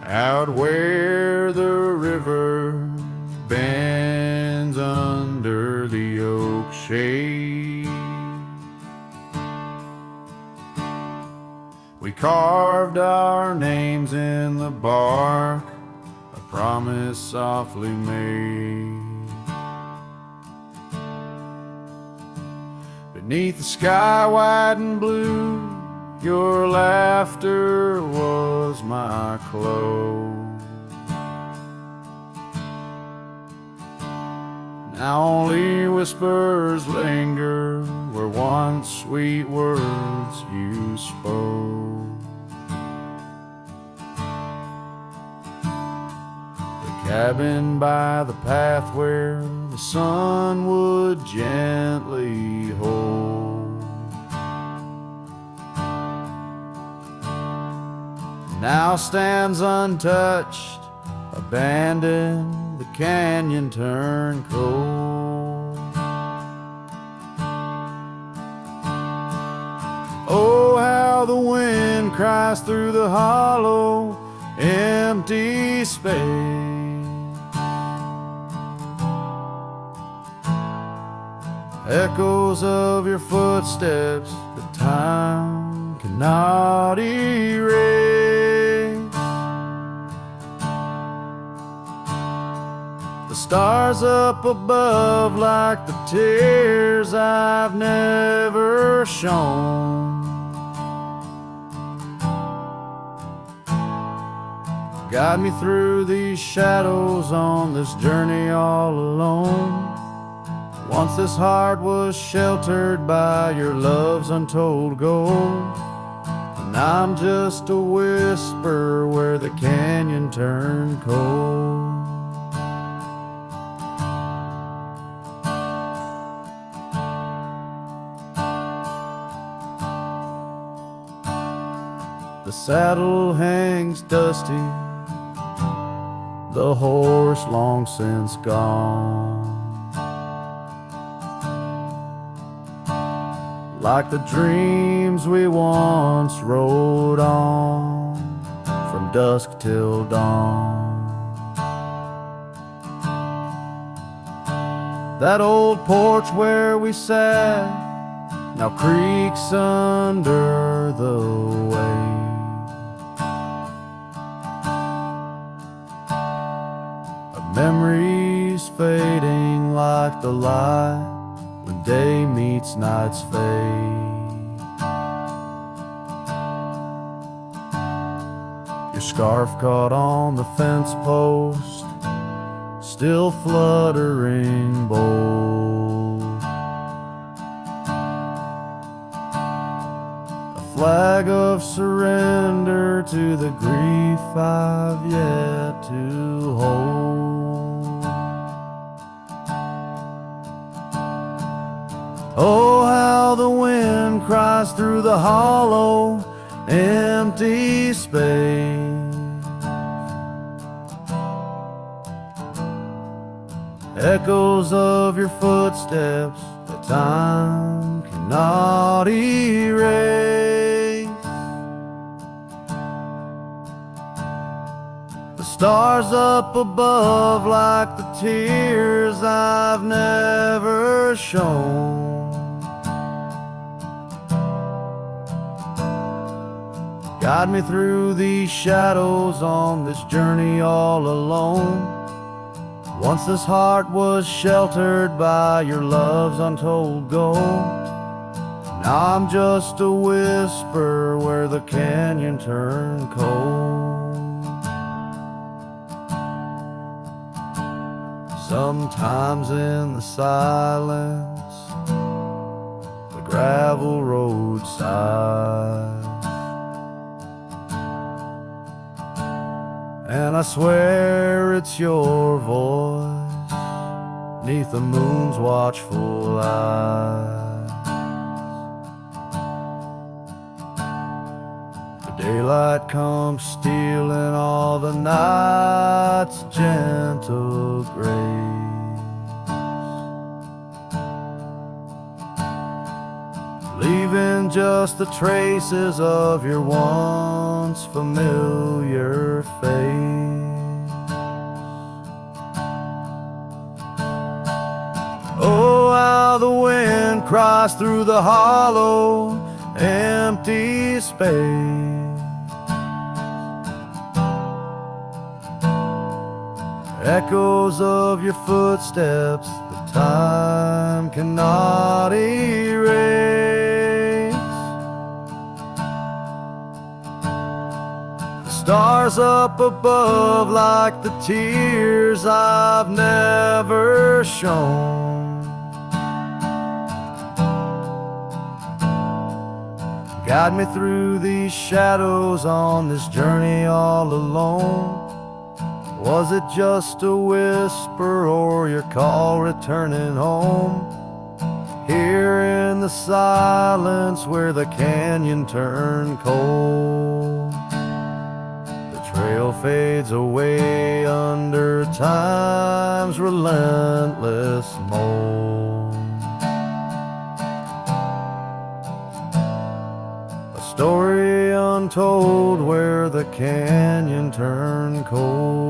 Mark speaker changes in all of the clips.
Speaker 1: out where the river bends under the oak shade. We carved our names in the bark, a promise softly made. Beneath the sky white and blue, your laughter was my clothes. Now only whispers linger where once sweet words you spoke. The cabin by the path where the sun would gently hold. Now stands untouched, abandoned, the canyon turned cold. Oh, how the wind cries through the hollow, empty space. Echoes of your footsteps that time cannot erase. The stars up above like the tears I've never shown. Guide me through these shadows on this journey all alone. Once this heart was sheltered by your love's untold gold, and I'm just a whisper where the canyon turned cold. The saddle hangs dusty, the horse long since gone. Like the dreams we once rode on from dusk till dawn. That old porch where we sat now creaks under the weight. Of memories fading like the light when day meets night's fade. Your scarf caught on the fence post, still fluttering bold. A flag of surrender to the grief I've yet to hold. Oh, how the wind cries through the hollow, empty space. Echoes of your footsteps that time cannot erase. The stars up above like the tears I've never shown. Guide me through these shadows on this journey all alone. Once this heart was sheltered by your love's untold gold. Now I'm just a whisper where the canyon turned cold. Sometimes in the silence, the gravel roadside, and I swear it's your voice 'neath the moon's watchful eyes. The daylight comes stealing all the night's gentle grace, leaving and just the traces of your once familiar face. Oh, how the wind cries through the hollow, empty space. Echoes of your footsteps that time cannot erase. The stars up above like the tears I've never shown. Guide me through these shadows on this journey all alone. Was it just a whisper or your call returning home? Here in the silence where the canyon turned cold, the trail fades away under time's relentless mold. A story untold where the canyon turned cold.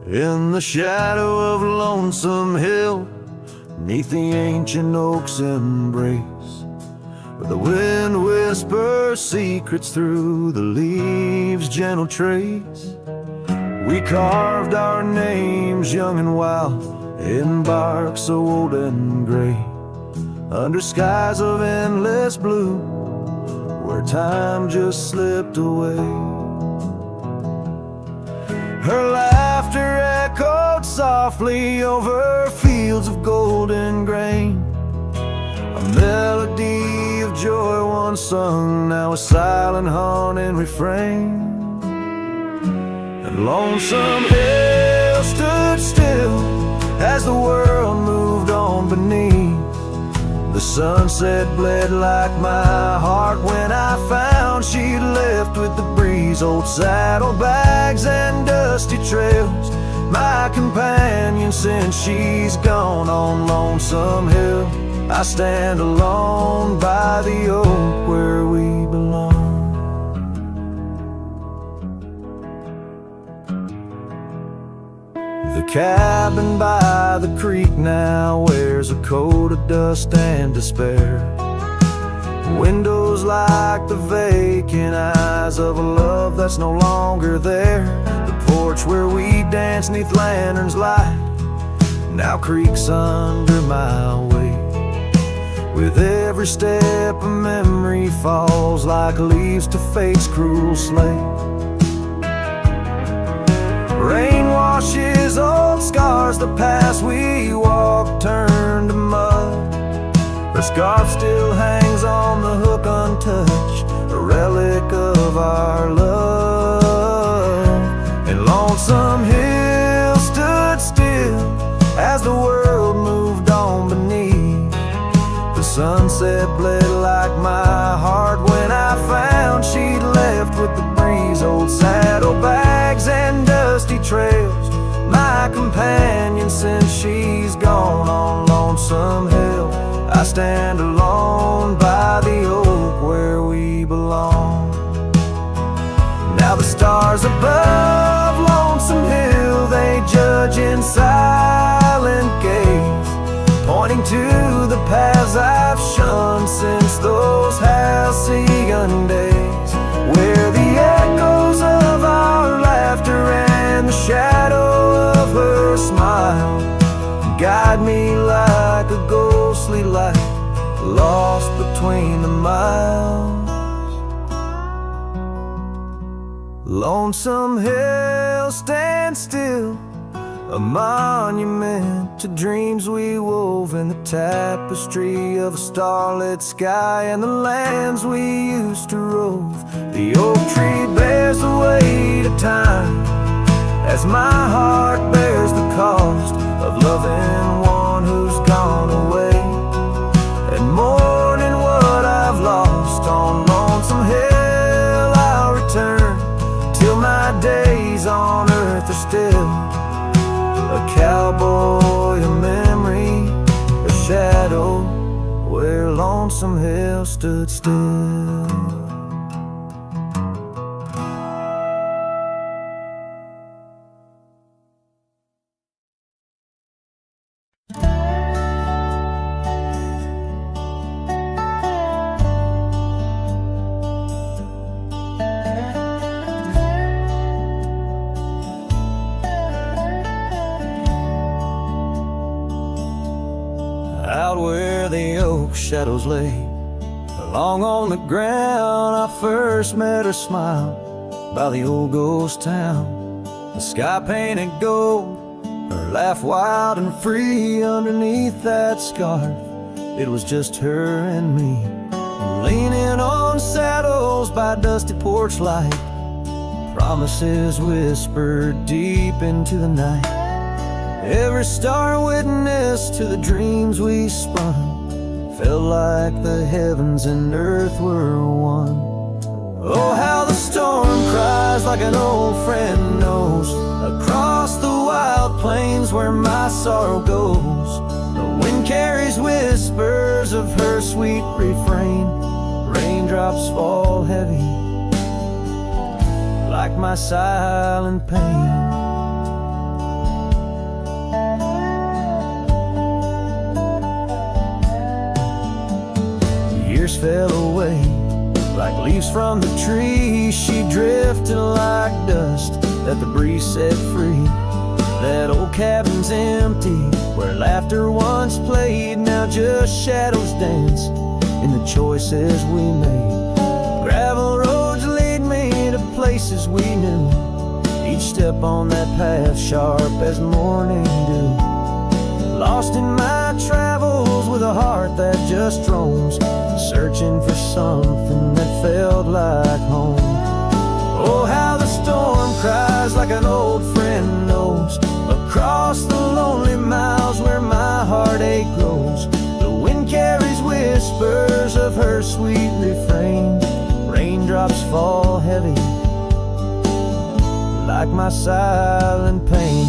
Speaker 1: In the shadow of Lonesome Hill, 'neath the ancient oak's embrace, where the wind whispers secrets through the leaves' gentle trace, we carved our names young and wild in bark so old and gray, under skies of endless blue, where time just slipped away. Her laughter echoed softly over fields of golden grain, a melody of joy once sung, now a silent haunting refrain. And Lonesome Hill stood still as the world moved on beneath. The sunset bled like my heart when I found she'd left with the breeze. Old saddlebags and dusty trails, my companion since she's gone. On Lonesome Hill I stand alone by the oak where we belong. The cabin by the creek now wears a coat of dust and despair. Windows like the vacant eyes of a love that's no longer there. The porch where we danced 'neath lanterns light now creaks under my weight. With every step a memory falls like leaves to fate's cruel slate. Rain washes old scars, the past we walked turned to mud. Her scarf still hangs on the hook untouched, a relic of our love. And Lonesome Hill stood still as the world moved on beneath. The sunset bled like my heart when I found she'd left with the breeze. Old saddlebags and dusty trails, my companion since she's gone. On Lonesome Hill I stand alone by the oak where we belong. Now the stars above Lonesome Hill, they judge in silent gaze, pointing to the paths I've shunned since those halcyon days, where the echoes of our laughter and the shadow of her smile guide me like a ghostly light lost between the miles. Lonesome Hill stands still, a monument to dreams we wove in the tapestry of a starlit sky and the lands we used to rove. The oak tree bears the weight of time as my heart bears the cost of loving one who's gone away, and mourning what I've lost. On Lonesome Hill I'll return till my days on earth are still a cowboy, a memory, a shadow, where Lonesome Hill stood still. Out where the oak shadows lay, along on the ground, I first met her smile by the old ghost town. The sky painted gold, her laugh wild and free. Underneath that scarf, it was just her and me, leaning on saddles by dusty porch light, promises whispered deep into the night. Every star witness to the dreams we spun, felt like the heavens and earth were one. Oh, how the storm cries like an old friend knows, across the wild plains where my sorrow goes. The wind carries whispers of her sweet refrain. Raindrops fall heavy like my silent pain. Years fell away like leaves from the tree. She drifted like dust that the breeze set free. That old cabin's empty, where laughter once played. Now just shadows dance in the choices we made. Gravel roads lead me to places we knew, each step on that path sharp as morning dew. Lost in my travels with a heart that just roams, searching for something that felt like home. Oh, how the storm cries like an old friend knows, across the lonely miles where my heartache grows. The wind carries whispers of her sweet refrain. Raindrops fall heavy like my silent pain.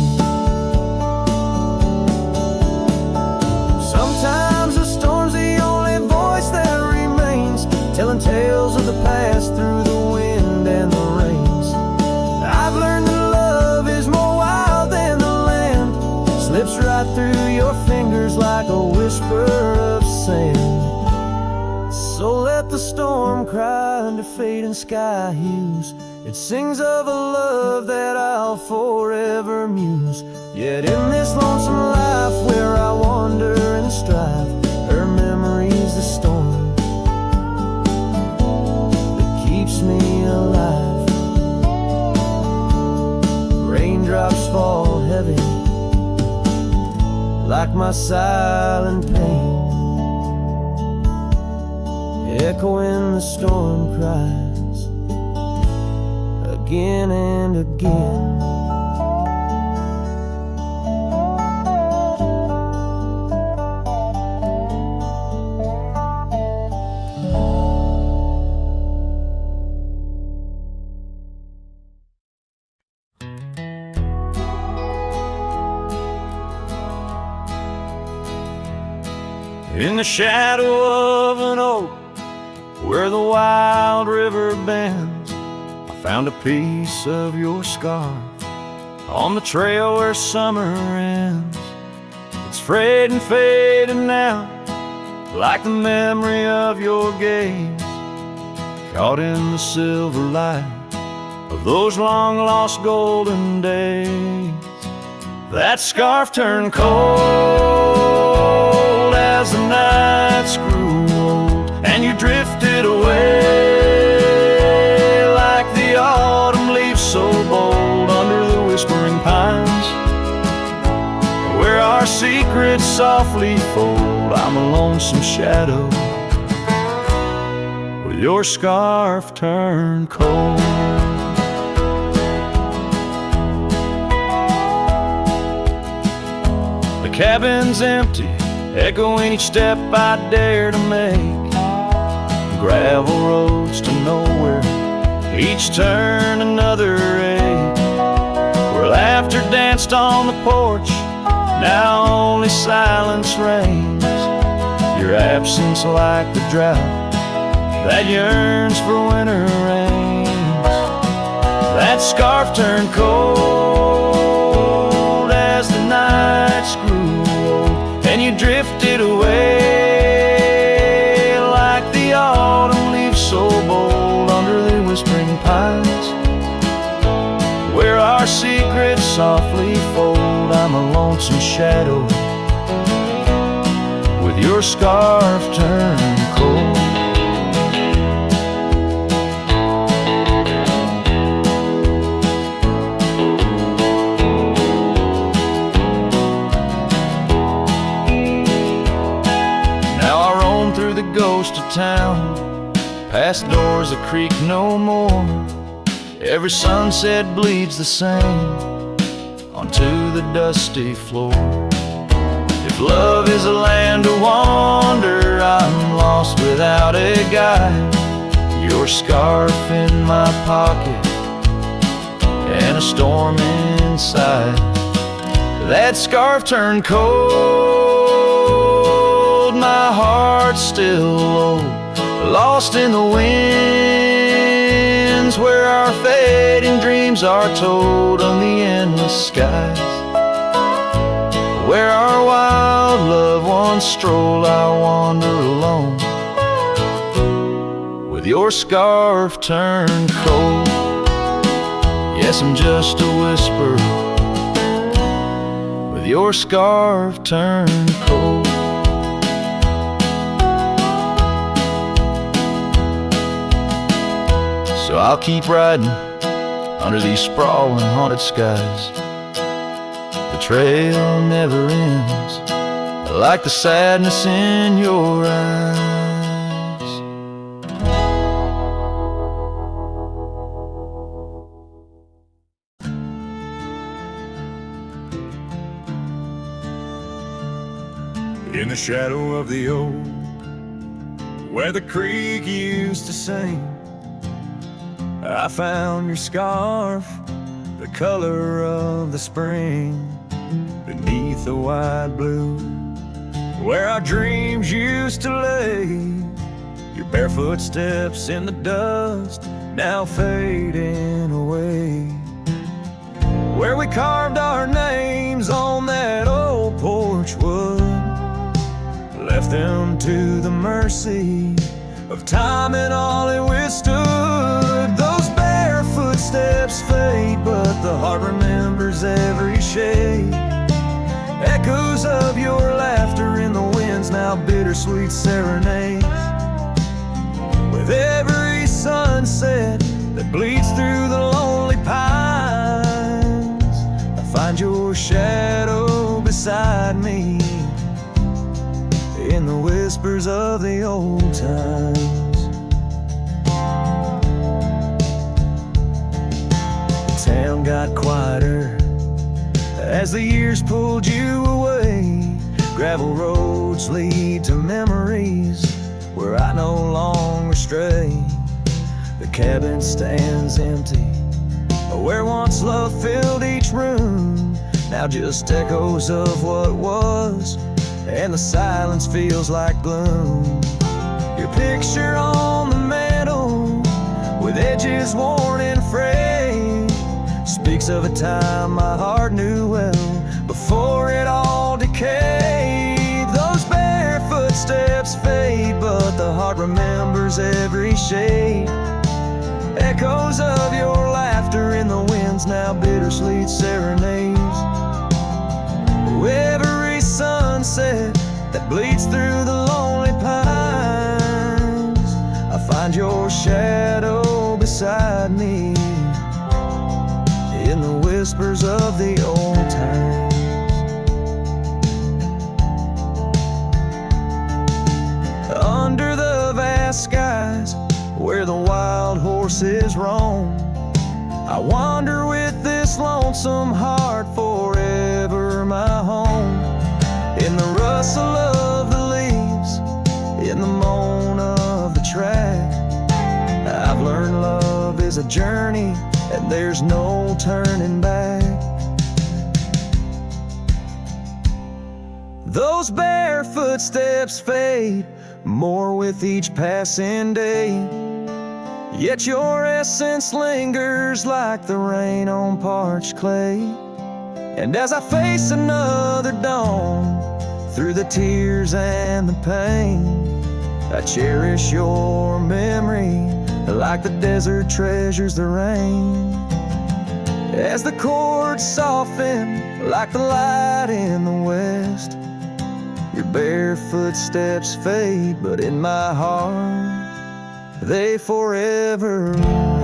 Speaker 1: Sometimes the storm's the only voice that remains, telling tales of the past through the wind and the rains. I've learned that love is more wild than the land, slips right through your fingers like a whisper of sand. So let the storm cry under fading sky hues. It sings of a love that I'll forever muse. Yet in this lonesome life where I wander and strive, her memory's the storm that keeps me alive. Raindrops fall heavy like my silent pain, echoing the storm cries again and again. In the shadow of an oak where the wild river bends, I found a piece of your scar on the trail where summer ends. It's frayed and faded now, like the memory of your gaze, caught in the silver light of those long lost golden days. That scarf turned cold as the nights grew old, and you drifted away like the autumn leaves so bold under the whispering pines, where our secrets softly fold. I'm a lonesome shadow with your scarf turned cold. cabin's empty, echoing each step I dare to make. Gravel roads to nowhere, each turn another ache. Where laughter danced on the porch, now only silence reigns. Your absence like the drought that yearns for winter rains. That scarf turned cold as the nights grew old, and you drifted away like the autumn leaves so bold under the whispering pines. Where our secrets softly fold, I'm a lonesome shadow with your scarf turned cold. Ghost of town, past doors that creak no more. Every sunset bleeds the same onto the dusty floor. If love is a land to wander, I'm lost without a guide. Your scarf in my pocket and a storm inside. That scarf turned cold, my heart's still low, lost in the winds where our fading dreams are told on the endless skies. Where our wild love once strolled, I wander alone with your scarf turned cold. Yes, I'm just a whisper with your scarf turned cold. So I'll keep riding under these sprawling haunted skies. The trail never ends, like the sadness in your eyes.
Speaker 2: In the shadow of the old, where the creek used to sing, I found your scarf, the color of the spring, beneath the wide blue, where our dreams used to lay. Your barefoot steps in the dust, now fading away. Where we carved our names on that old porch wood, left them to the mercy of time and all it withstood. Those bare footsteps fade, but the heart remembers every shade. Echoes of your laughter in the winds, now bittersweet serenades. With every sunset that bleeds through the lonely pines, I find your shadow beside me in the whispers of the old times. The town got quieter as the years pulled you away. Gravel roads lead to memories where I no longer stray. The cabin stands empty, where once love filled each room, now just echoes of what was, and the silence feels like gloom. Your picture on the mantle, with edges worn and frayed, speaks of a time my heart knew well, before it all decayed. Those bare footsteps fade, but the heart remembers every shade. Echoes of your laughter in the winds, now bittersweet serenades. Every sunset that bleeds through the lonely pines, I find your shadow beside me in the whispers of the old times. Under the vast skies where the wild horses roam, I wander with this lonesome heart, forever my home. rustle of the leaves, in the moan of the track. I've learned love is a journey, and there's no turning back. Those bare footsteps fade more with each passing day, yet your essence lingers like the rain on parched clay. And as I face another dawn, through the tears and the pain, I cherish your memory like the desert treasures the rain. As the chords soften like the light in the west, your bare footsteps fade, but in my heart they forever rest.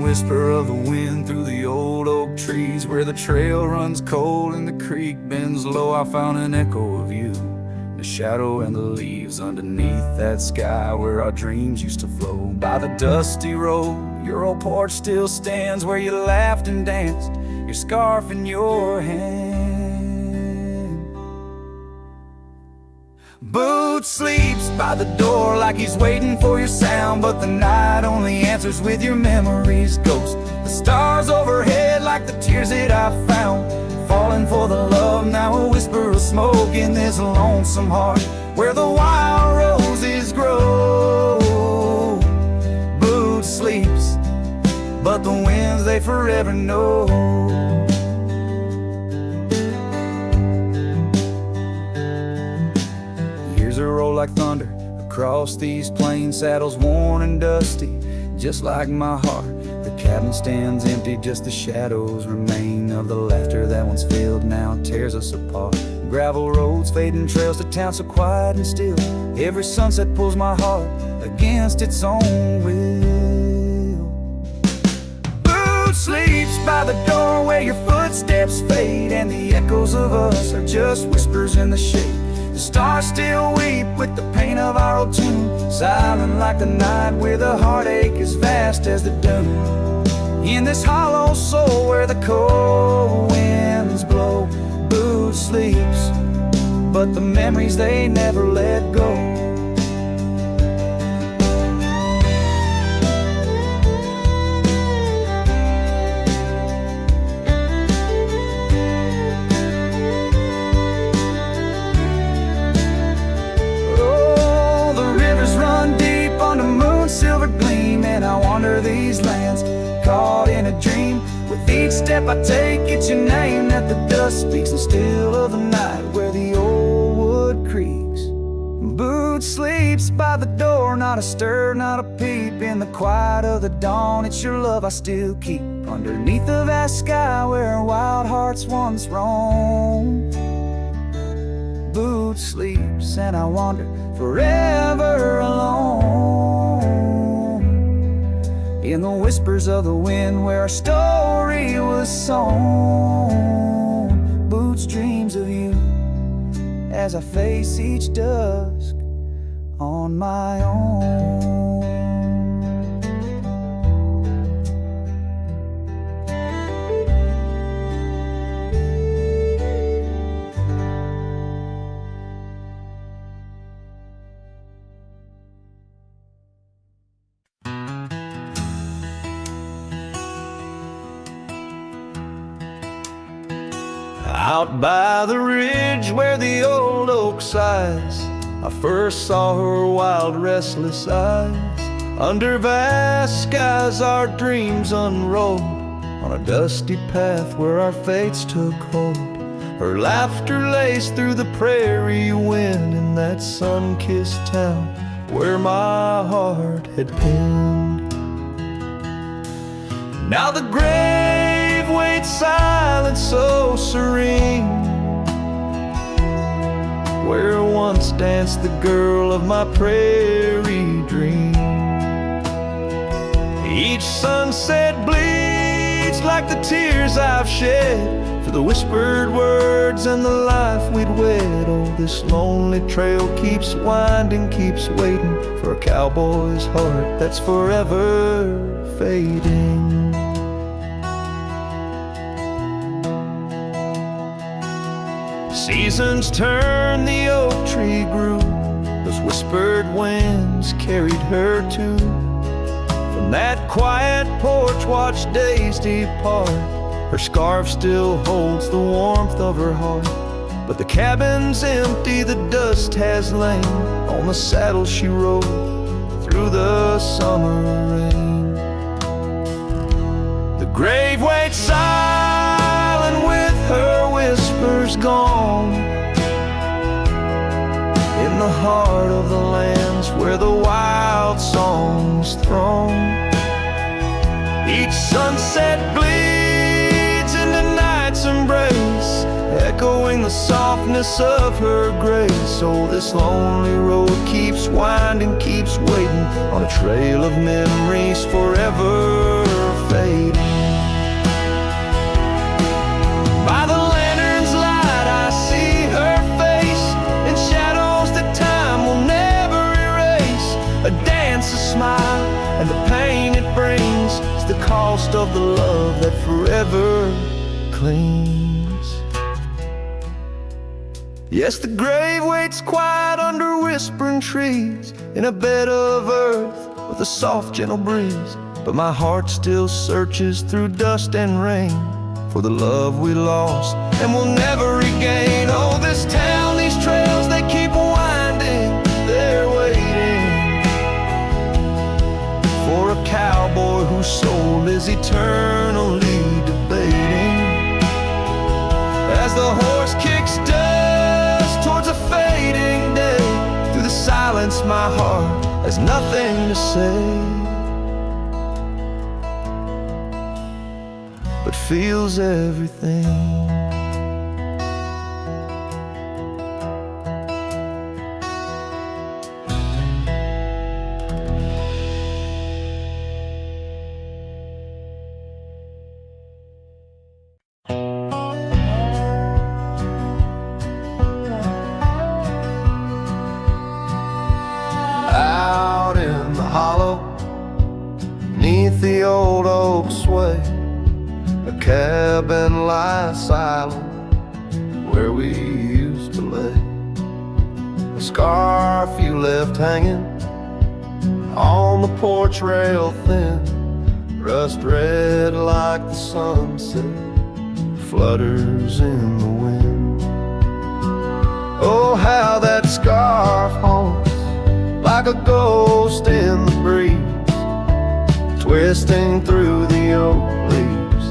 Speaker 2: Whisper of the wind through the old oak trees, where the trail runs cold and the creek bends low, I found an echo of you, the shadow and the leaves underneath that sky where our dreams used to flow. By the dusty road, your old porch still stands, where you laughed and danced, your scarf in your hand. Boot sleeps by the door like he's waiting for your sound, but the night only answers with your memory's ghost. The stars overhead like the tears that I found, falling for the love, now a whisper of smoke in this lonesome heart where the wild roses grow. Boot sleeps, but the winds they forever know. Roll like thunder across these plains, saddles worn and dusty, just like my heart. The cabin stands empty, just the shadows remain of the laughter that once filled, now tears us apart. Gravel roads, fading trails to town so quiet and still, every sunset pulls my heart against its own will. Boot sleeps by the door where your footsteps fade, and the echoes of us are just whispers in the shade. The stars still weep with the pain of our old tune, silent like the night where the heartache is vast as the dune. In this hollow soul where the cold winds blow, Boot sleeps, but the memories they never let go. Silver gleam, and I wander these lands, caught in a dream. With each step I take, it's your name that the dust speaks, and still of the night where the old wood creaks. Boot sleeps by the door, not a stir, not a peep. In the quiet of the dawn, it's your love I still keep, underneath the vast sky where wild hearts once roamed. Boot sleeps, and I wander forever alone, in the whispers of the wind where our story was sown. Boots dreams of you as I face each dusk on my own. Out by the ridge where the old oak sighs, I first saw her wild, restless eyes. Under vast skies our dreams unrolled, on a dusty path where our fates took hold. Her laughter laced through the prairie wind in that sun-kissed town where my heart had pinned. Now the grave waits silent, so serene,
Speaker 1: where once danced the girl of my prairie dream. Each sunset bleeds like the tears I've shed for the whispered words and the life we'd wed. Oh, this lonely trail keeps winding, keeps waiting for a cowboy's heart that's forever fading. Seasons turn, the oak tree grew, those whispered winds carried her too. From that quiet porch watch days depart, her scarf still holds the warmth of her heart. But the cabin's empty, the dust has lain on the saddle she rode through the summer rain. The grave waits silent with her whispers gone, in the heart of the lands where the wild songs throng. Each sunset bleeds into night's embrace, echoing the softness of her grace. Oh, this lonely road keeps winding, keeps waiting on a trail of memories forever fading. By the lantern's light I see her face in shadows that time will never erase. A dance, a smile, and the pain it brings is the cost of the love that forever clings. Yes, the grave waits quiet under whispering trees, in a bed of earth with a soft gentle breeze. But my heart still searches through dust and rain for the love we lost and will never regain. Oh, this town, these trails, they keep winding, they're waiting for a cowboy whose soul is eternally debating. As the horse kicks dust towards a fading day, through the silence my heart has nothing to say, but feels everything. Out in the hollow, beneath the old oak sway, a cabin lies silent where we used to lay. A scarf you left hanging on the porch rail thin, rust red like the sunset, flutters in the wind. Oh, how that scarf haunts like a ghost in the breeze, twisting through the oak leaves,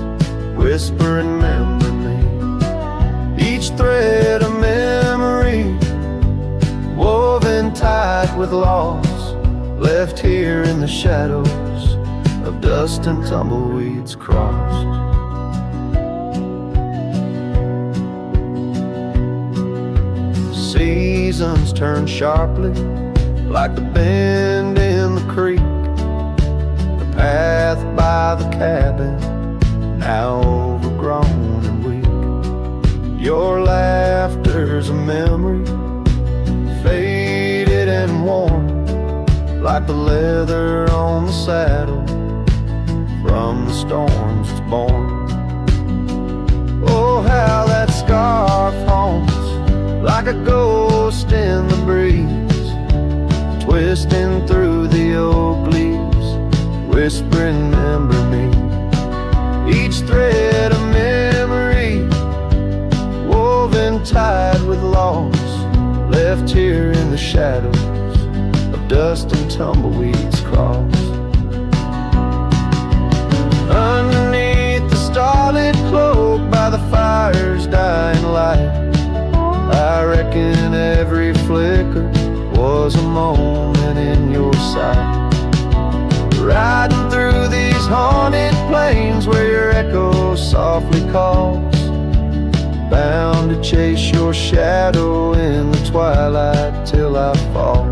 Speaker 1: whispering memory. Each thread a memory, woven tight with loss, left here in the shadows of dust and tumbleweeds crossed. Seasons turn sharply like the bend in the creek, the path by the cabin now overgrown and weak. Your laughter's a memory, faded and worn, like the leather on the saddle from the storms it's born. Oh, how that scarf haunts like a ghost in the breeze, twisting through the oak leaves, whispering remember me. Each thread a memory, woven tight with loss, left here in the shadows of dust and tumbleweeds crossed. Underneath the starlit cloak by the fire's dying light, I reckon every flicker was a moment in your sight. Riding through these haunted plains where your echo softly calls, bound to chase your shadow in the twilight till I fall.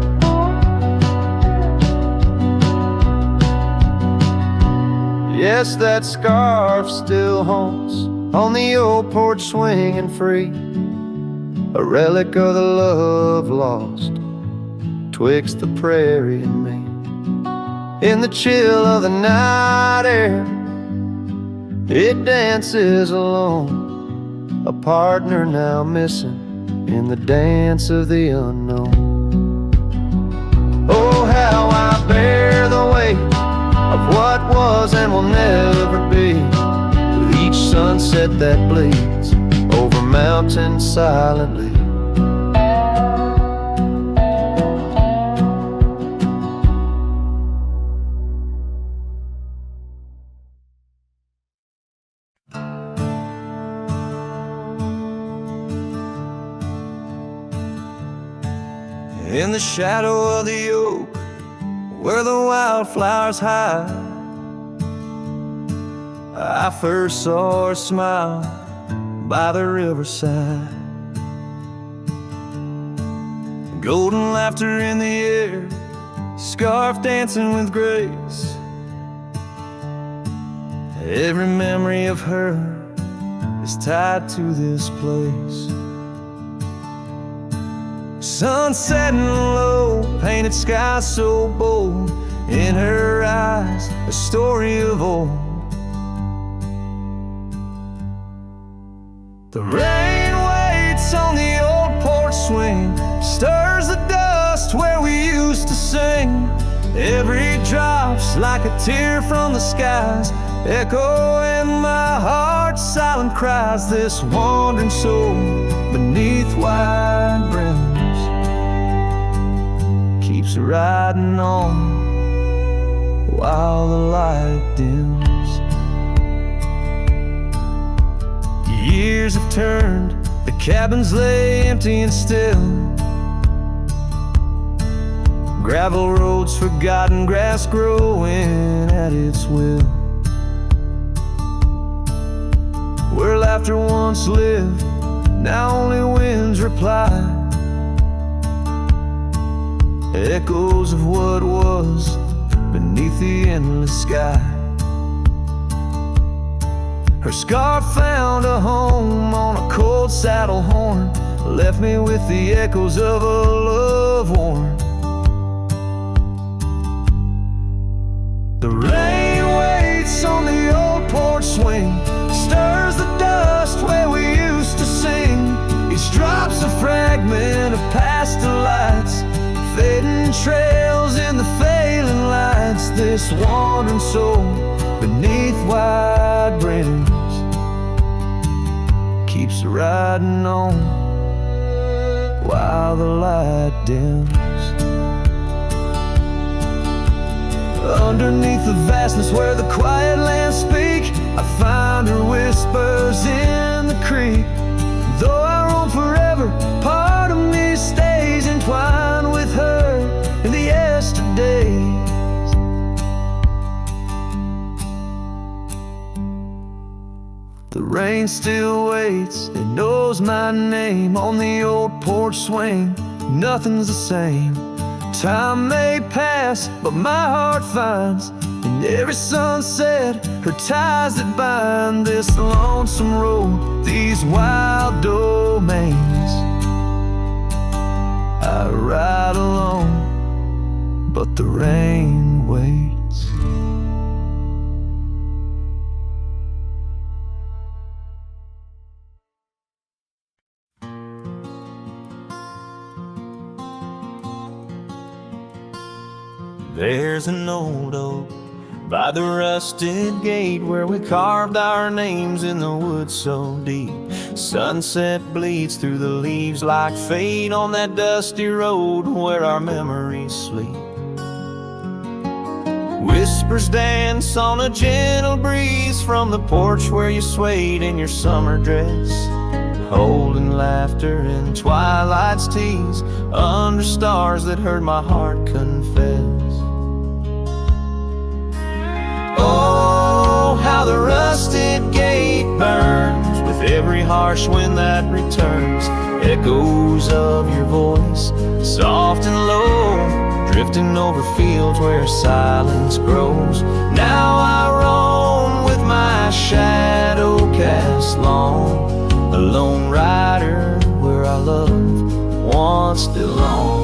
Speaker 1: Yes, that scarf still haunts on the old porch swinging free, a relic of the love lost twixt the prairie and me. In the chill of the night air, it dances alone, a partner now missing in the dance of the unknown. Oh, how I bear the weight of what was and will never be, with each sunset that bleeds over mountains silently. In the shadow of the oak, where the wildflowers hide, I first saw her smile by the riverside. Golden laughter in the air, scarf dancing with grace. Every memory of her is tied to this place. Sun setting low, painted sky so bold, in her eyes a story of old. The rain waits on the old porch swing, stirs the dust where we used to sing. Every drop's like a tear from the skies, echo in my heart's silent cries. This wandering soul beneath wide brims keeps riding on while the light dims. Years have turned, the cabins lay empty and still. Gravel roads forgotten, grass growing at its will. Where laughter once lived, now only winds reply. Echoes of what was beneath the endless sky. Her scarf found a home on a cold saddle horn, left me with the echoes of a love worn. The rain waits on the old porch swing, stirs the dust where we used to sing. Each drop's a fragment of past delights, fading trails in the failing lights. This wandering soul beneath wide brims keeps riding on while the light dims. Underneath the vastness where the quiet lands speak, I find her whispers in the creek. Though I roam forever, part of me stays entwined with her in the yesterdays. The rain still waits, it knows my name on the old porch swing. Nothing's the same. Time may pass, but my heart finds in every sunset her ties that bind this lonesome road, these wild domains. I ride alone, but the rain waits. There's an old oak by the rusted gate where we carved our names in the woods so deep. Sunset bleeds through the leaves like fate on that dusty road where our memories sleep. Whispers dance on a gentle breeze from the porch where you swayed in your summer dress, holding laughter in twilight's tease under stars that heard my heart confess. Oh, how the rusted gate burns with every
Speaker 2: harsh wind that returns, echoes of your voice, soft and low, drifting over fields where silence grows. Now I roam with my shadow cast long, a lone rider where our love once belonged.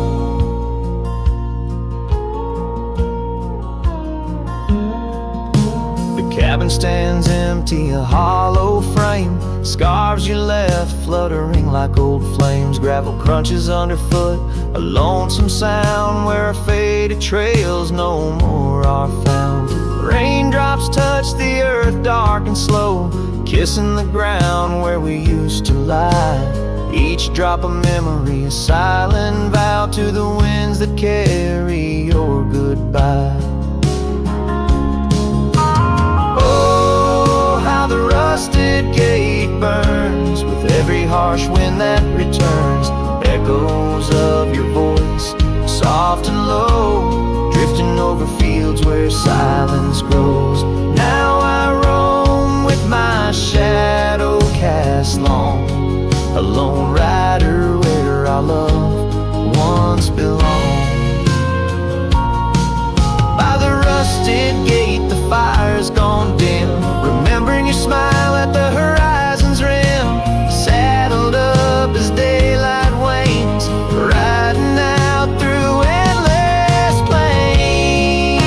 Speaker 2: The cabin stands empty, a hollow frame, scarves you left fluttering like old flames. Gravel crunches underfoot, a lonesome sound where our faded trails no more are found. Raindrops touch the earth dark and slow, kissing the ground where we used to lie. Each drop a memory, a silent vow to the winds that carry your goodbye. Oh, how the rusted gate burns with every harsh wind that returns, echoes of your voice, soft and low, drifting over fields where silence grows. Now I roam with my shadow cast long, a lone rider where our love once belonged. By the rusted gate the fire's gone dim, remembering your smile at the horizon's rim, saddled up as daylight wanes, riding out through endless plain.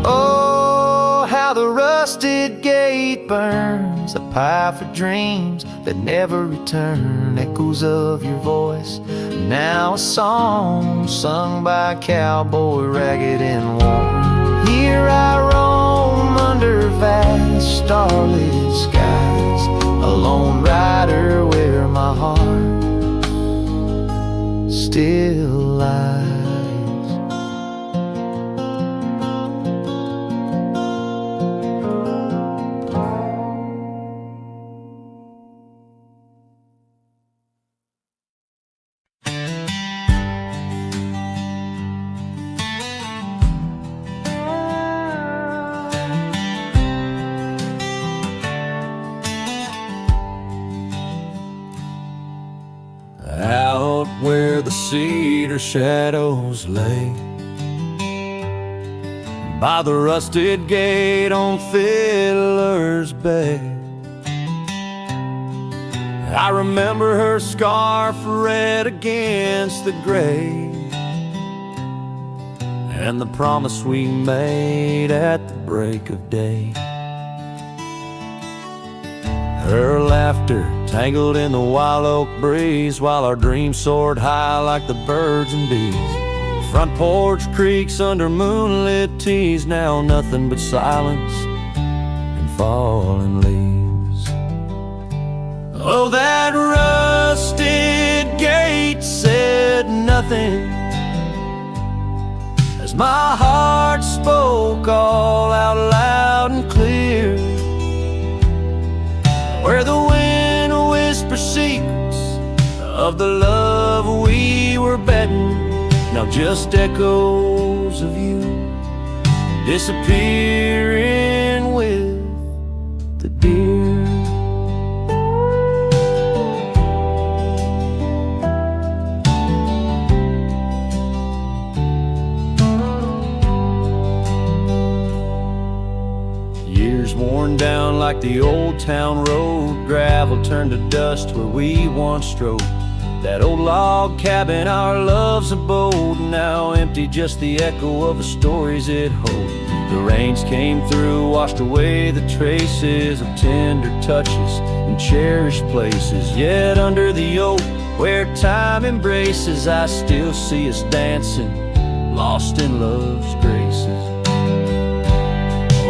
Speaker 2: Oh, how the rusted gate burns, a pyre for dreams that never return, echoes of your voice, now a song sung by a cowboy ragged and worn. Here I roam under vast starlit skies, a lone rider where my heart still lies. Out where the cedar shadows lay, by the rusted gate on Fiddler's Bay, I remember her scarf red against the gray, and the promise we made at the break of day. Her laughter tangled in the wild oak breeze, while our dreams soared high like the birds and bees. Front porch creaks under moonlit tees, now nothing but silence and falling leaves. Oh, that rusted gate said nothing as my heart spoke all out loud and clear, where the wind whispers secrets of the love we were betting, now just echoes of you disappearing with the deer. Years worn down like the old town road, gravel turned to dust where we once strode. That old log cabin, our love's abode, now empty, just the echo of the stories it holds. The rains came through, washed away the traces of tender touches and cherished places. Yet under the oak, where time embraces, I still see us dancing, lost in love's graces.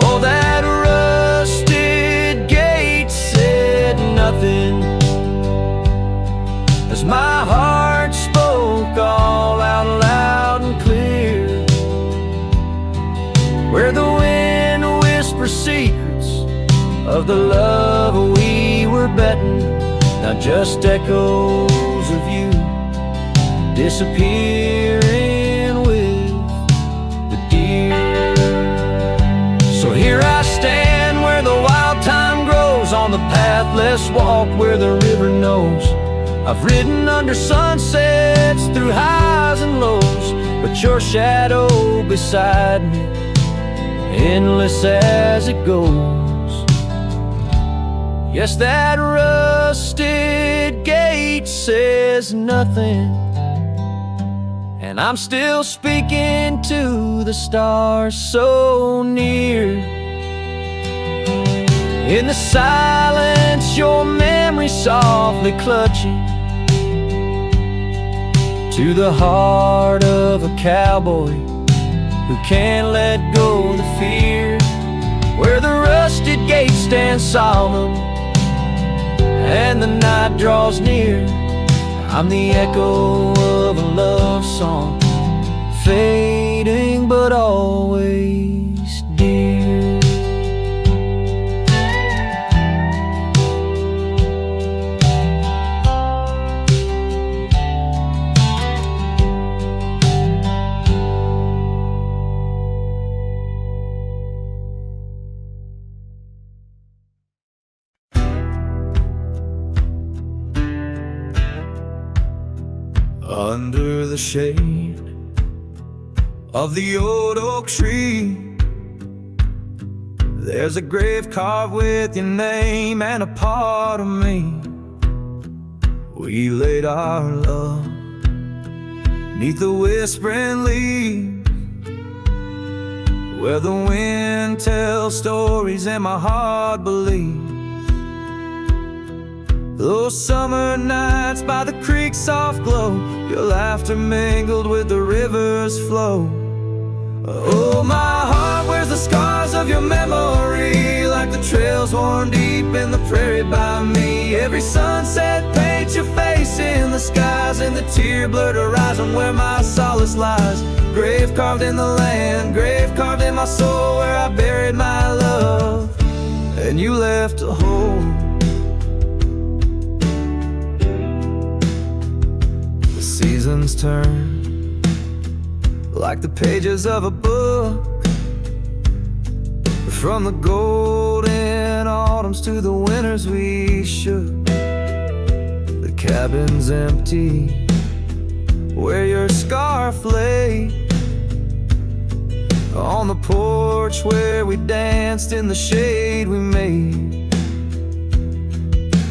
Speaker 2: Oh, that rusted gate said nothing as my heart spoke all out loud and clear, where the wind whispers secrets of the love we were
Speaker 3: were betting, now just echoes of you disappearing with the deer. So here I stand where the wild thyme grows, on the path less walked where the river knows. I've ridden under sunsets through highs and lows, but your shadow beside me, endless as it goes. Yes, that rusted gate says nothing, and I'm still speaking to the stars so near. In the silence, your memory softly clutching to the heart of a cowboy who can't let go the fear. Where the rusted gate stands solemn and the night draws near, I'm the echo of a love song, fading but always dear.
Speaker 2: Under the shade of the old oak tree, there's a grave carved with your name and a part of me. We laid our love 'neath the whispering leaves, where the wind tells stories and my heart believes. Those summer nights by the creek's soft glow, your laughter mingled with the river's flow. Oh, my heart wears the scars of your memory, like the trails worn deep in the prairie by me. Every sunset paints your face in the skies, and the tear-blurred horizon where my solace lies. Grave carved in the land, grave carved in my soul, where I buried my love, and you left a hole. Seasons turn like the pages of a book, from the golden autumns to the winters we shook. The cabin's empty where your scarf lay, on the porch where we danced in the shade we made.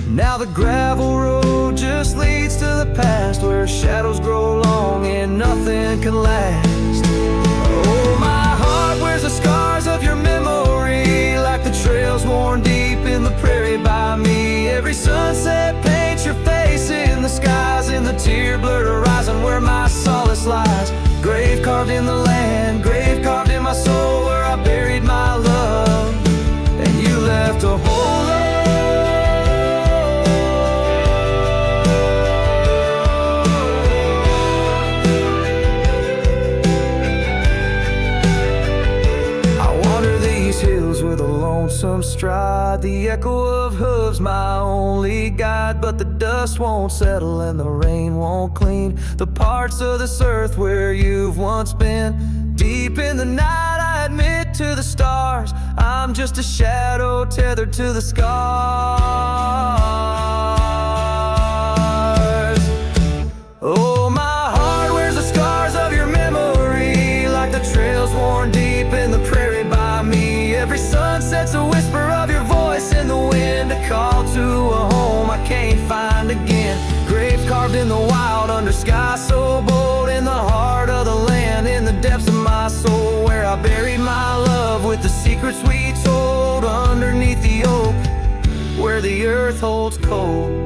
Speaker 2: Now the gravel road just leads to the past, where shadows grow long and nothing can last. Oh, my heart wears the scars of your memory, like the trails worn deep in the prairie by me. Every sunset paints your face in the skies, in the tear-blurred horizon where my solace lies. Grave carved in the land, grave carved in my soul, where I buried my love, and you left a hole. With a lonesome stride, the echo of hooves my only guide. But the dust won't settle and the rain won't clean the parts of this earth where you've once been. Deep in the night I admit to the stars, I'm just a shadow tethered to the scars. Oh, my heart wears the scars of your memory, like the trails worn deep in the prairie by me. Every sunset's a whisper of your voice in the wind, a call to a home I can't find again. Grave carved in the wild under sky so bold, in the heart of the land, in the depths of my soul, where I buried my love with the secrets we told underneath the oak, where the earth holds cold.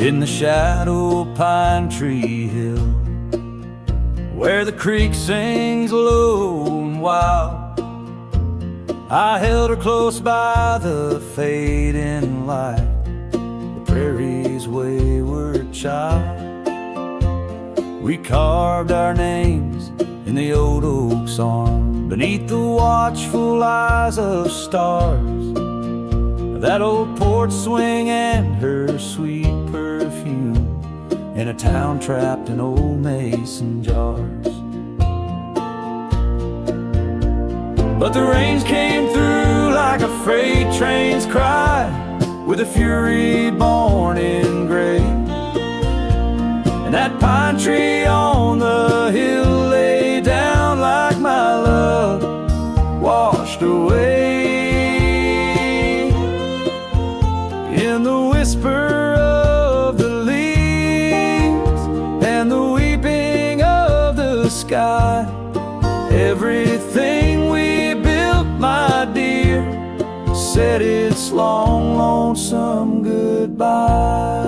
Speaker 3: in the shadow of Pine Tree Hill, where the creek sings low and wild. I held her close by the fading light, the prairie's wayward child. We carved our names in the old oak's arm, beneath the watchful eyes of stars. That old porch swing and her sweet perfume, in a town trapped in old mason jars. But the rains came through like a freight train's cry, with a fury born in gray. And that pine tree on the hill lay down like my love washed away. In the whisper of the leaves and the weeping of the sky, everything we built, my dear, said its long, lonesome goodbye.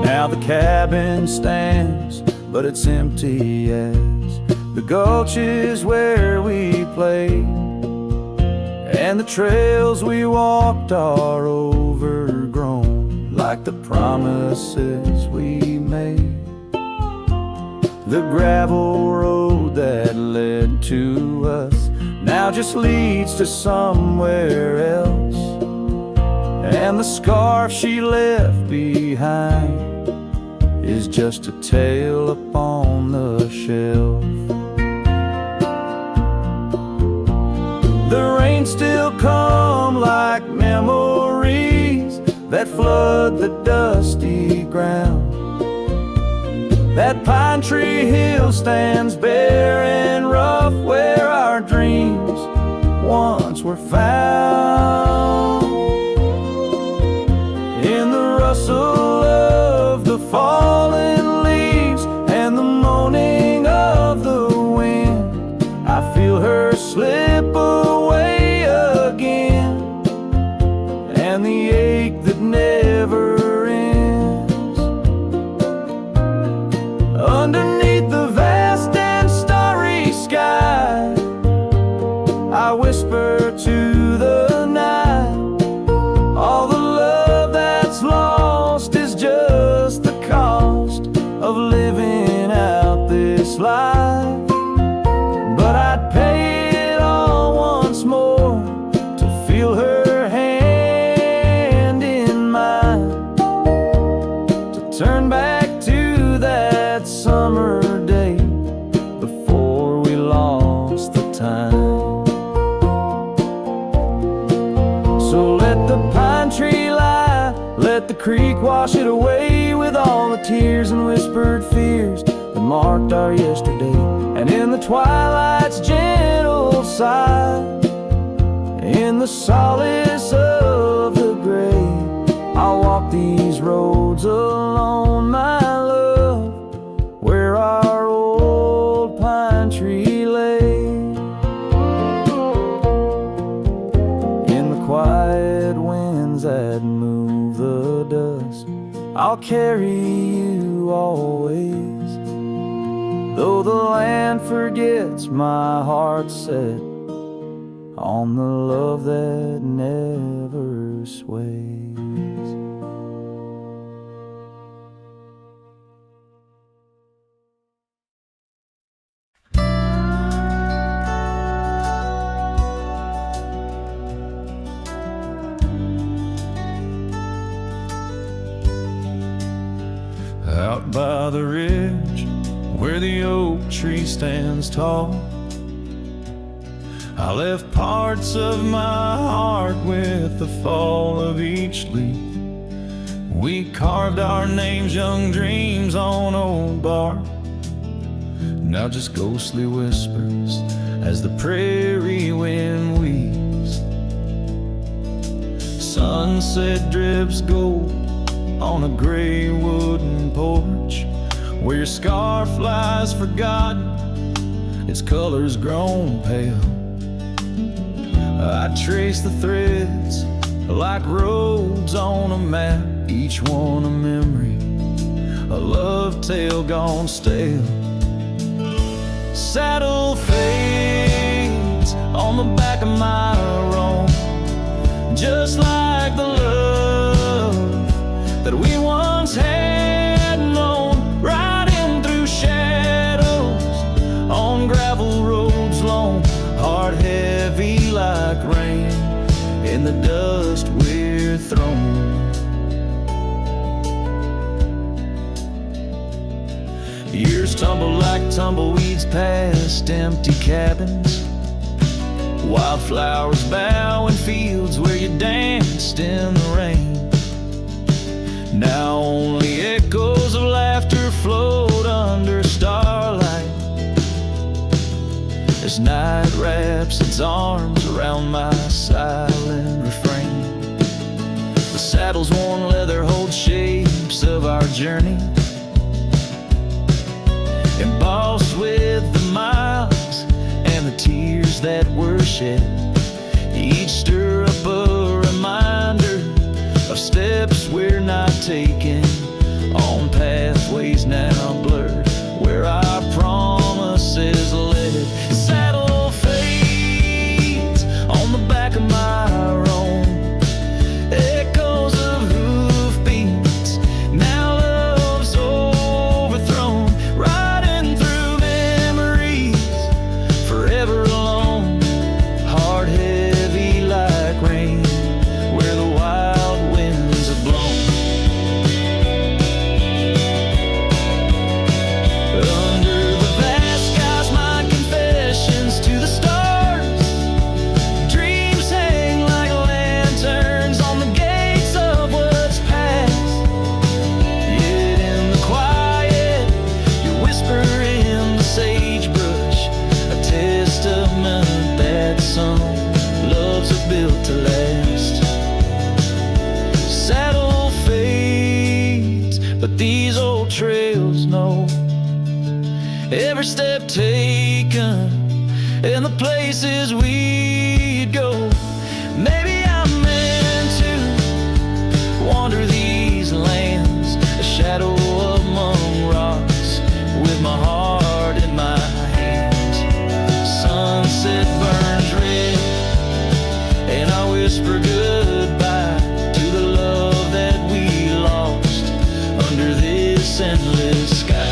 Speaker 3: Now the cabin stands, but it's empty as the gulches where we played, and the trails we walked are overgrown like the promises we made. The gravel road that led to us now just leads to somewhere else, and the scarf she left behind is just a tale upon the shelf. The rains still come like memories that flood the dusty ground. That pine tree hill stands bare and rough, where our dreams once were found. In the rustle of the fallen leaves and the moaning of the wind, I feel her slip away again, and the ache that never ends. Underneath the vast and starry sky, I whisper to the night, all the love that's lost is just the cost of living out this life. But I'd pay it all once more to feel her hand in mine, to turn back to that summer day before we lost the time. So let the pine tree lie, let the creek wash it away, with all the tears and whispered fears that marked our yesterday. And in the twilight's gentle sigh, in the solace of the gray, I'll walk these roads alone, my love, where our old pine tree lay. In the quiet winds that move the dust, I'll carry you always. Though the land forgets, my heart set on the love that never sways.
Speaker 2: Out by the ridge where the oak tree stands tall, I left parts of my heart with the fall of each leaf. We carved our names, young dreams on old bark, now just ghostly whispers as the prairie wind weaves. Sunset drips gold on a gray wooden porch, where your scarf lies forgotten, its colors grown pale. I trace the threads like roads on a map, each one a memory, a love tale gone stale. Saddle fades on the back of my roan, just like the love that we once had known, riding through shadows on gravel roads long, heart heavy like rain in the dust we're thrown. Years tumble like tumbleweeds past empty cabins, wildflowers bow in fields where you danced in the rain. Now only echoes of laughter float under starlight as night wraps its arms around my silent refrain. The saddle's worn leather holds shapes of our journey, embossed with the miles and the tears that were shed. Each stir up a reminder of steps we're not taking, on pathways now blurred where our promises led. Saddle fades on the back of my roan, echoes of hoofbeats, now love's overthrown, riding through memories forever alone, heart heavy like rain where the wild winds have blown. Under the vast skies, my confessions to the stars, dreams hang like lanterns on the gates of what's past. Yet in the quiet, you whisper in the sagebrush, a testament that some loves are built to last. Saddle fades, but these old trails know every step taken and the places we'd go. Maybe I'm meant to wander these lands, a shadow among rocks, with my heart in my hands. Sunset burns red, and I whisper goodbye to the love that we lost under this endless sky.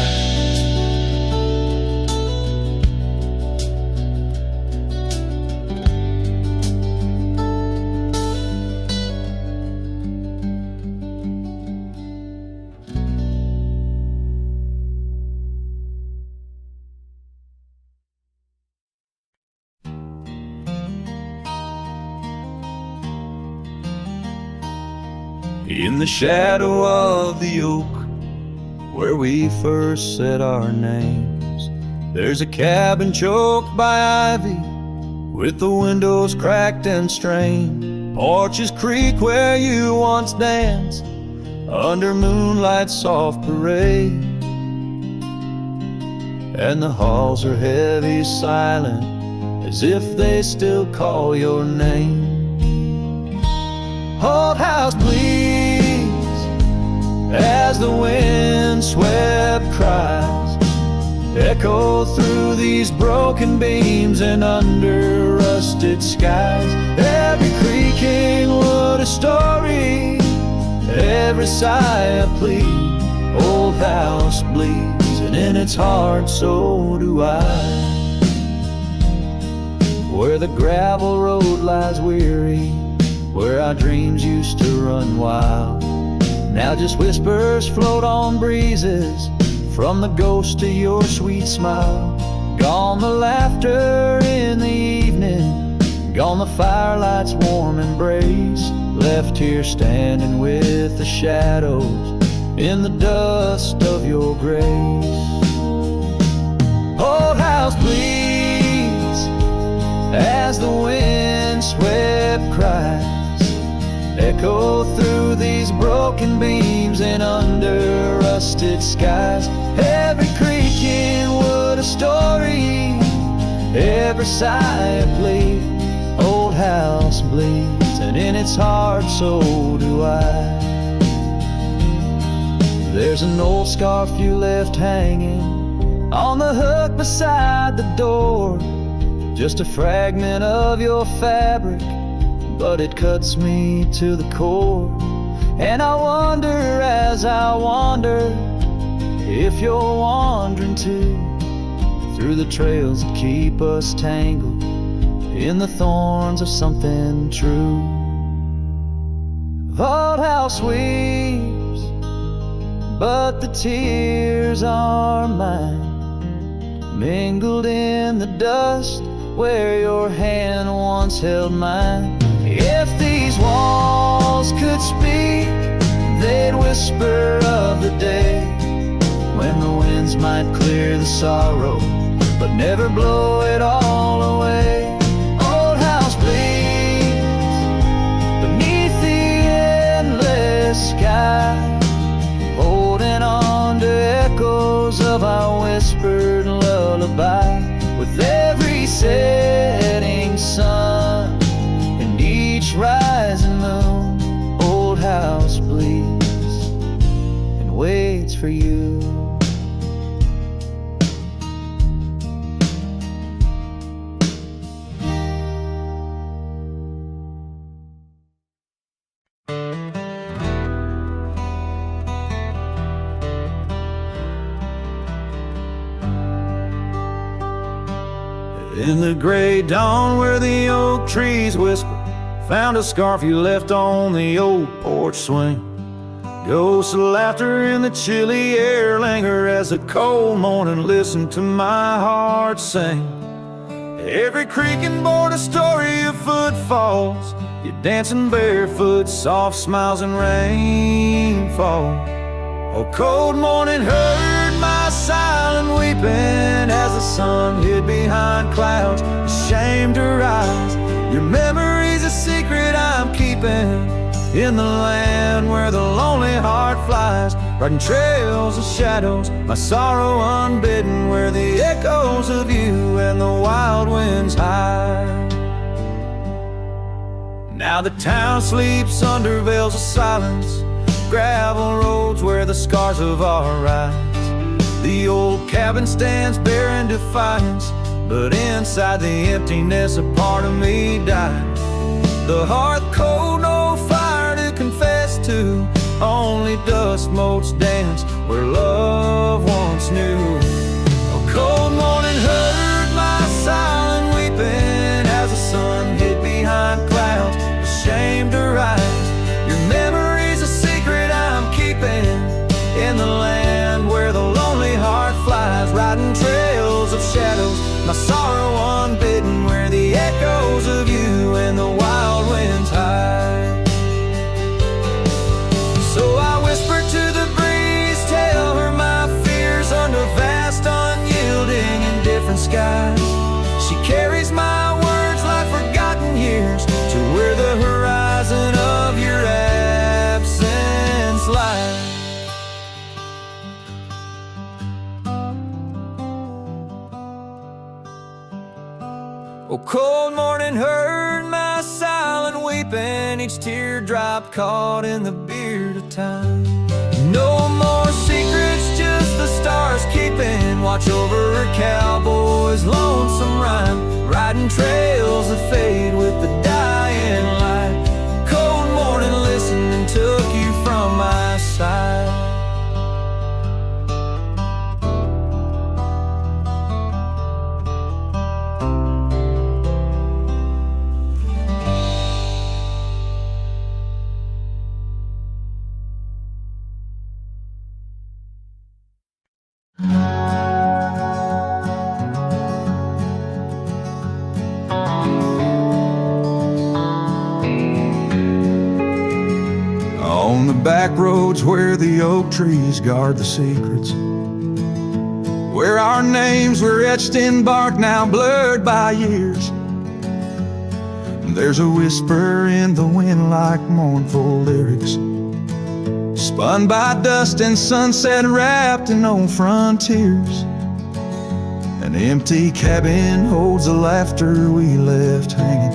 Speaker 2: In the shadow of the oak where we first said our names, there's a cabin choked by ivy with the windows cracked and strained. Porches creak where you once danced under moonlight's soft parade, and the halls are heavy, silent, as if they still call your name. Old house, please, as the wind-swept cries echo through these broken beams and under rusted skies. Every creaking wood a story, every sigh a plea. Old house bleeds, and in its heart so do I. Where the gravel road lies weary, where our dreams used to run wild, now just whispers float on breezes from the ghost of your sweet smile. Gone the laughter in the evening, gone the firelight's warm embrace, left here standing with the shadows in the dust of your grace. Old house, please, as the wind swept cries echo through these broken beams and under rusted skies. Every creaking wood a story, every sigh a plea.
Speaker 3: Old house bleeds, and in its heart so do I. There's an old scarf you left hanging on the hook beside the door. Just a fragment of your fabric, but it cuts me to the core. And I wonder as I wander if you're wandering too, through the trails that keep us tangled in the thorns of something true. Vault house weeps, but the tears are mine, mingled in the dust where your hand once held mine. If these walls could speak, they'd whisper of the day when the winds might clear the sorrow, but never blow it all away. Old house bleeds beneath the endless sky, holding on to echoes of our whispered lullaby. With every setting sun and each rising moon, old house bleeds and waits for you.
Speaker 2: In the gray dawn where the oak trees whisper, found a scarf you left on the old porch swing. Ghosts of laughter in the chilly air linger as the cold morning listen to my heart sing. Every creaking board a story of footfalls, you dancing barefoot, soft smiles and rainfall. Oh, cold morning heard my silent weeping as the sun hid behind clouds, ashamed to rise. Your memory's a secret I'm keeping in the land where the lonely heart flies, riding trails of shadows, my sorrow unbidden, where the echoes of you and the wild winds hide. Now the town sleeps under veils of silence, gravel roads where the scars of our rides. The old cabin stands bare in defiance, but inside the emptiness a part of me died. The hearth cold, no fire to confess to, only dust motes dance where love once knew. A cold morning heard my silent weeping as the sun hid behind clouds, ashamed to rise. Your memory's a secret I'm keeping in the land where the lonely heart flies, riding trails of shadows, my sorrow unbidden, where the echoes of you and the wild winds hide. So I whisper to the breeze, tell her my fears under vast, unyielding, indifferent skies. She carries my words like forgotten years to where the horizon of your absence lies. Oh, cold morning heard my silent weeping, each teardrop caught in the beard of time. No more secrets, just the stars keeping watch over a cowboy's lonesome rhyme, riding trails that fade with the dying light. Cold morning listened and took you from my side. On the back roads where the oak trees guard the secrets, where our names were etched in bark now blurred by years, there's a whisper in the wind like mournful lyrics, spun by dust and sunset wrapped in old frontiers. An empty cabin holds the laughter we left hanging,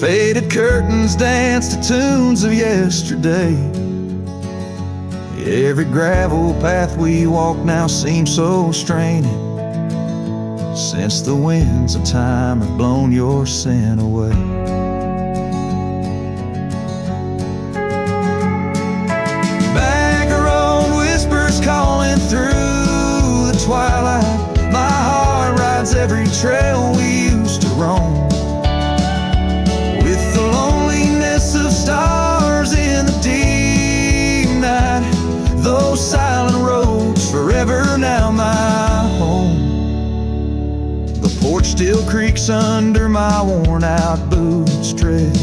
Speaker 2: Faded curtains dance to tunes of yesterday. Every gravel path we walk now seems so straining, since the winds of time have blown your sin away. Back road whispers calling through the twilight. My heart rides every trail we used to roam, with the loneliness of stars in the deep night. Those silent roads forever now my home. The porch still creaks under my worn out boots tread.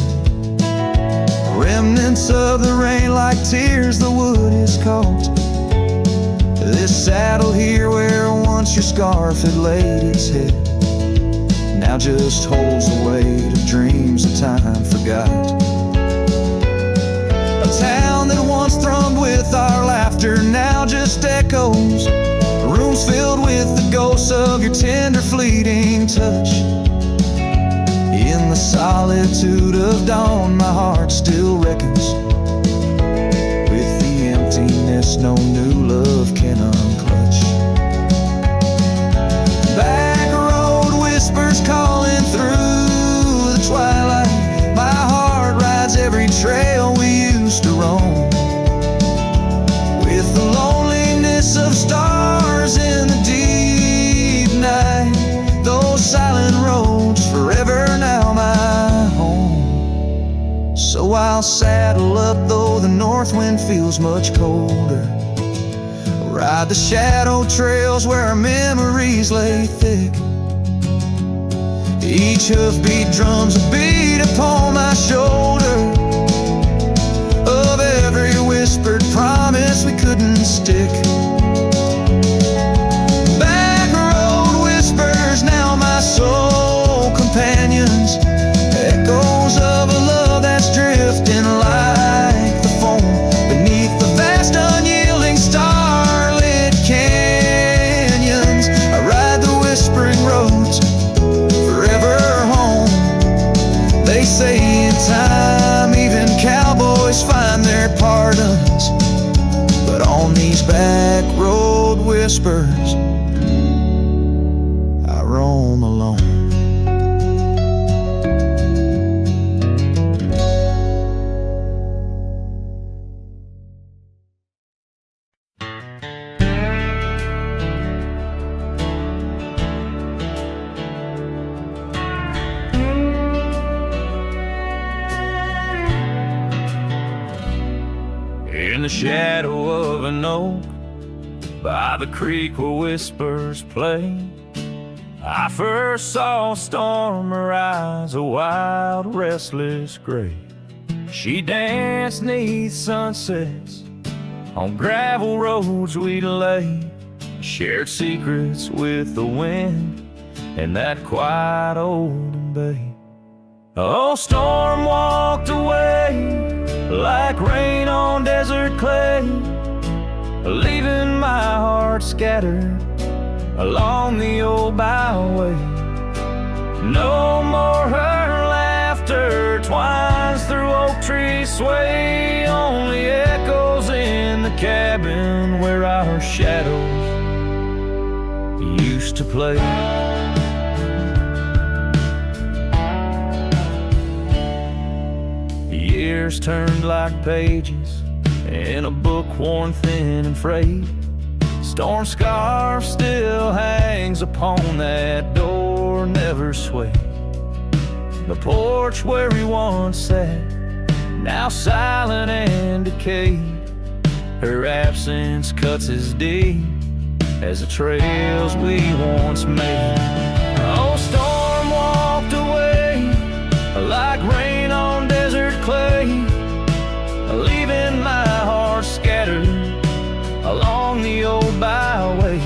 Speaker 2: Remnants of the rain like tears the wood is caught. This saddle here where once your scarf had laid its head now just holds the weight of dreams that time forgot. A town that once thrummed with our laughter now just echoes. Rooms filled with the ghosts of your tender fleeting touch. In the solitude of dawn, my heart still reckons with the emptiness no new love can unclutch. Back road whispers calling through the twilight. My heart rides every trail we used to roam, with the loneliness of stars in the deep night. Those silent roads forever now my home. So I'll saddle up though the north wind feels much colder, ride the shadow trails where our memories lay thick. Each hoofbeat drums a beat upon my shoulder of every whispered promise we couldn't stick. Back road whispers now my soul companions, echoes of a love that's drifting like the foam beneath the vast unyielding starlit canyons. I ride the whispering roads forever home. They say in time even cowboys find their pardons, but on these back road whispers I roam alone.
Speaker 3: In the shadow of an oak, by the creek where whispers play, I first saw a storm arise, a wild, restless gray. She danced 'neath sunsets on gravel roads we'd lay, shared secrets with the wind in that quiet old bay. Oh, storm walked away like rain on desert clay, leaving my heart scattered along the old byway. No more her laughter twines through oak tree sway, only echoes in the cabin where our shadows used to play. Years turned like pages in a book worn thin and frayed. Storm scarf still hangs upon that door, never swayed. The porch where we once sat, now silent and decayed. Her absence cuts as deep as the trails we once made. Oh, storm walked away like rain on desert clay, leaving my heart scattered along the old byway.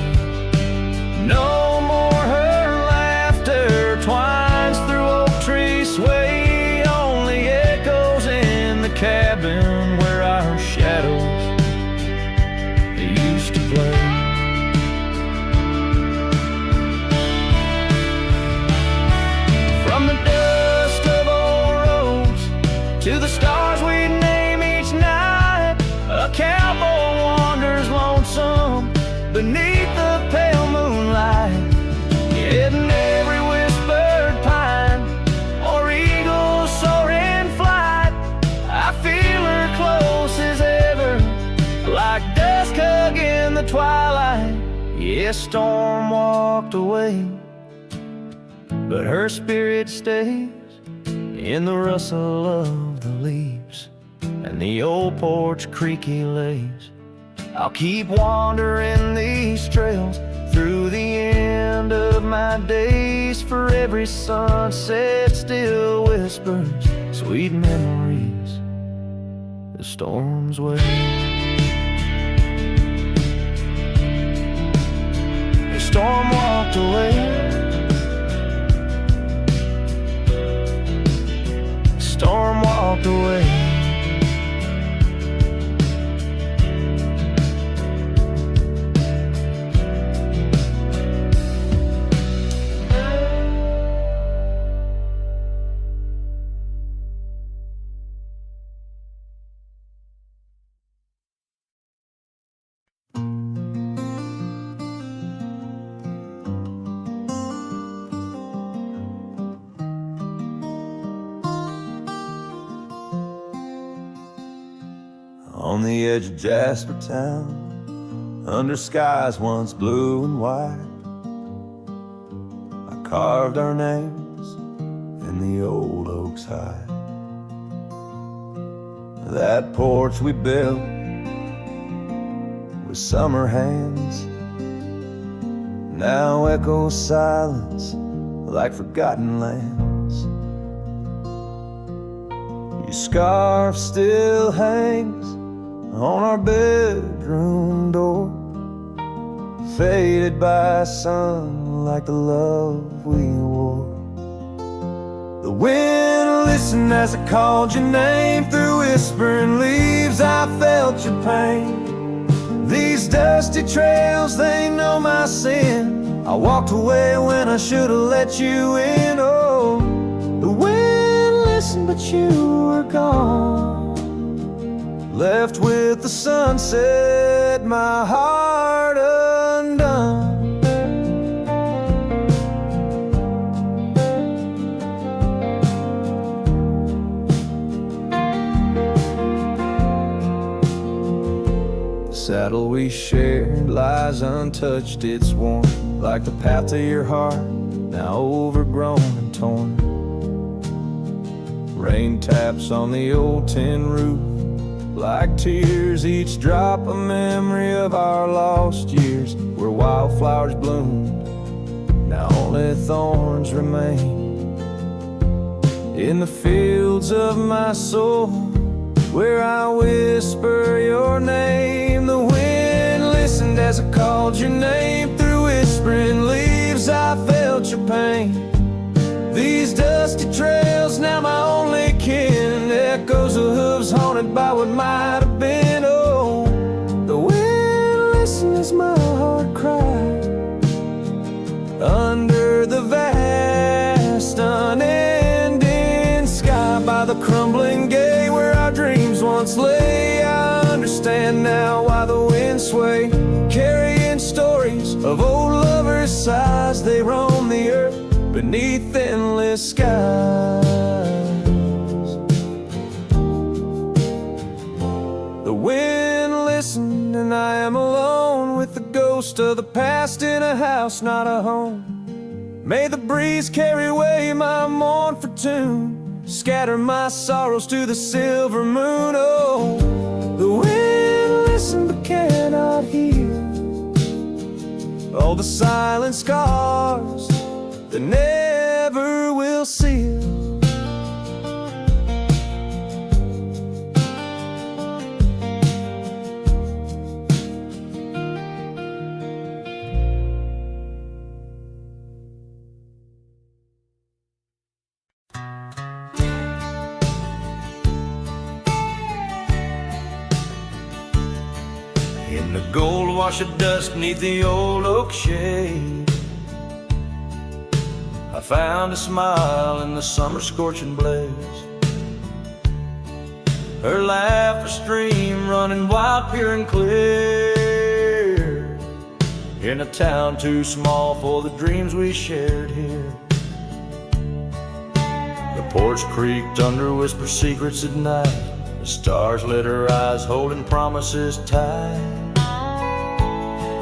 Speaker 3: No more her laughter twines through oak tree sway, only echoes in the cabin where our shadows used to play.
Speaker 1: Yes, storm walked away, but her spirit stays in the rustle of the leaves and the old porch creaky lays. I'll keep wandering these trails through the end of my days, for every sunset still whispers sweet memories the storm's way. The storm walked away, the storm walked away.
Speaker 2: On the edge of Jasper Town, under skies once blue and white, I carved our names in the old oak's hide. That porch we built with summer hands now echoes silence like forgotten lands. Your scarf still hangs on our bedroom door, faded by sun like the love we wore. The wind listened as I called your name. Through whispering leaves I felt your pain. These dusty trails, they know my sin. I walked away when I should have let you in. Oh, the wind listened but you were gone, left with the sunset, my heart undone. The saddle we shared lies untouched, it's worn like the path to your heart, now overgrown and torn. Rain taps on the old tin roof like tears, each drop a memory of our lost years, where wildflowers bloomed, now only thorns remain. In the fields of my soul, where I whisper your name, the wind listened as I called your name. Through whispering leaves I felt your pain. These dusty trails, now my only kin, echoes of hooves haunted by what might have been. Oh, the wind listened as my heart cried under the vast unending sky. By the crumbling gate where our dreams once lay, I understand now why the winds sway, carrying stories of old lovers' sighs. They roam the earth beneath endless skies. The wind listened and I am alone with the ghost of the past in a house, not a home. May the breeze carry away my mournful tune, scatter my sorrows to the silver moon. Oh, the wind listened but cannot hear all the silent scars that never will seal.
Speaker 1: In the gold wash of dusk neath the old oak shade, I found a smile in the summer scorching blaze. Her laugh a stream running wild, pure and clear, in a town too small for the dreams we shared here. The porch creaked under whisper secrets at night. The stars lit her eyes holding promises tight.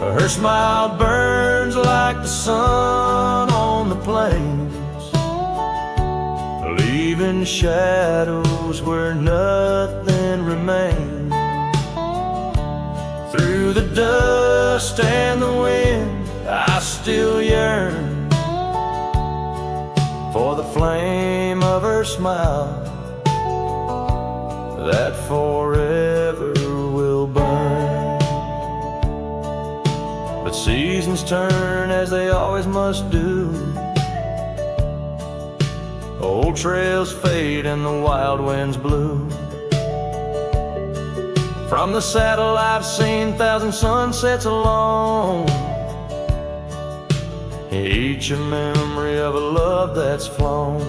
Speaker 2: Her smile burns like the sun on the plains, leaving shadows where nothing remains. Through the dust and the wind, I still yearn for the flame of her smile that forever will burn. But seasons turn as they always must do. Old trails fade and the wild winds blow. From the saddle I've seen 1,000 sunsets alone, each a memory of a love that's flown.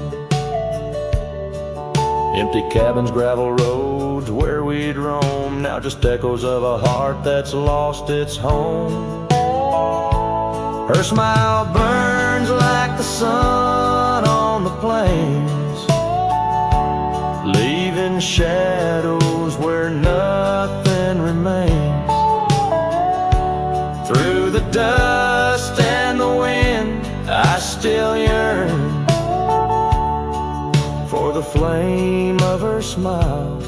Speaker 2: Empty cabins, gravel roads where we'd roam, now just echoes of a heart that's lost its home. Her smile burns like the sun on the plains, leaving shadows where nothing remains. Through the dust and the wind, I still yearn for the flame of her smile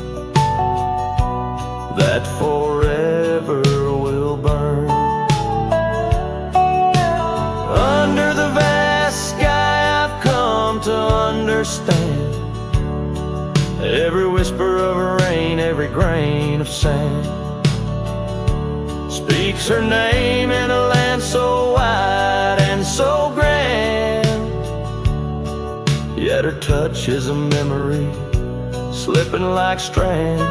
Speaker 2: that forever will burn. Under the vast sky I've come to understand every whisper of rain, every grain of sand speaks her name in a land so wide and so grand. Yet her touch is a memory slipping like strands.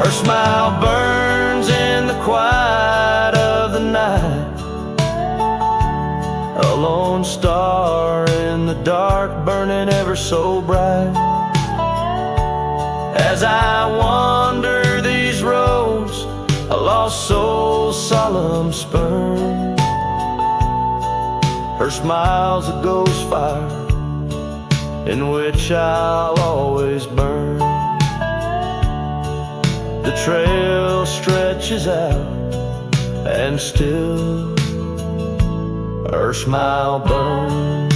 Speaker 2: Her smile burns in the quiet of the night, a lone star in the dark burning ever so bright. As I wander these roads, a lost soul's solemn spurn, her smile's a ghost fire in which I'll always burn. The trail stretches out and still her smile burns.